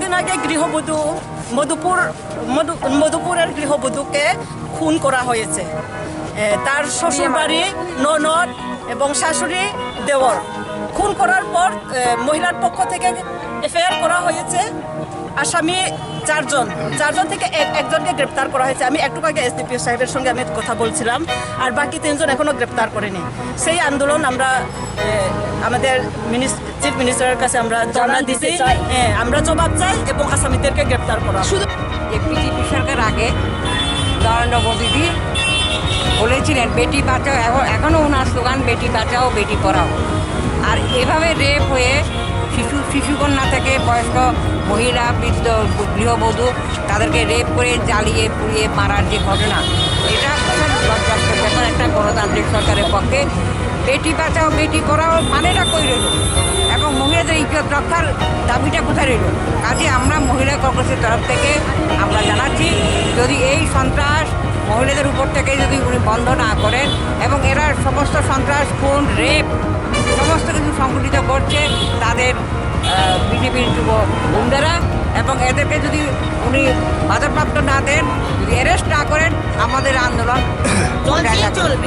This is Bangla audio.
কিছুদিন আগে গৃহবধূ মধুপুরের গৃহবধূকে খুন করা হয়েছে। তার শ্বশুর বাড়ি, ননদ এবং শাশুড়ি, দেওর খুন করার পর মহিলার পক্ষ থেকে এফআইআর করা হয়েছে। আসামি চারজন থেকে একজনকে গ্রেপ্তার করা হয়েছে। আমি একটু আগে এসডিপি সাহেবের সঙ্গে আমি কথা বলছিলাম, আর বাকি 3 জন এখনো গ্রেপ্তার করেনি। সেই আন্দোলন আমরা আমাদের চিফ মিনিস্টারের কাছে আমরা ধর্ণা দিতে চাই, আমরা জবাব চাই এবং আসামিদেরকে গ্রেপ্তার করা। শুধু বিজেপি সরকার আগে নরেন্দ্র মোদীজি বলেছিলেন বেটি বাঁচাও, এখনও ওনার স্লোগান বেটি বাঁচাও বেটি পড়াও। আর এভাবে রেপ হয়ে শিশুকন্যা থেকে বয়স্ক মহিলা, বৃদ্ধ, গৃহবধূ তাদেরকে রেপ করে জ্বালিয়ে পুড়িয়ে মারার যে ঘটনা, এটা লজ্জাস্কর ব্যাপার একটা গণতান্ত্রিক সরকারের পক্ষে। বেটি বাঁচাও বেটি পড়াও মানেটা কই রইল এবং মহিলাদের ইজ্জত রক্ষার দাবিটা কোথায় রইল? কাজে আমরা মহিলা কংগ্রেসের তরফ থেকে আমরা জানাচ্ছি, যদি এই সন্ত্রাস মহিলাদের উপর থেকে যদি উনি বন্ধ না করেন এবং এরা সমস্ত সন্ত্রাস, খুন, রেপ সমস্ত কিছু সংগঠিত করছে তাদের বিজেপির যুব গুন্ডারা, এবং এদেরকে যদি উনি বাধাপ্রাপ্ত না দেন, যদি অ্যারেস্ট না করেন, আমাদের আন্দোলন চলবে।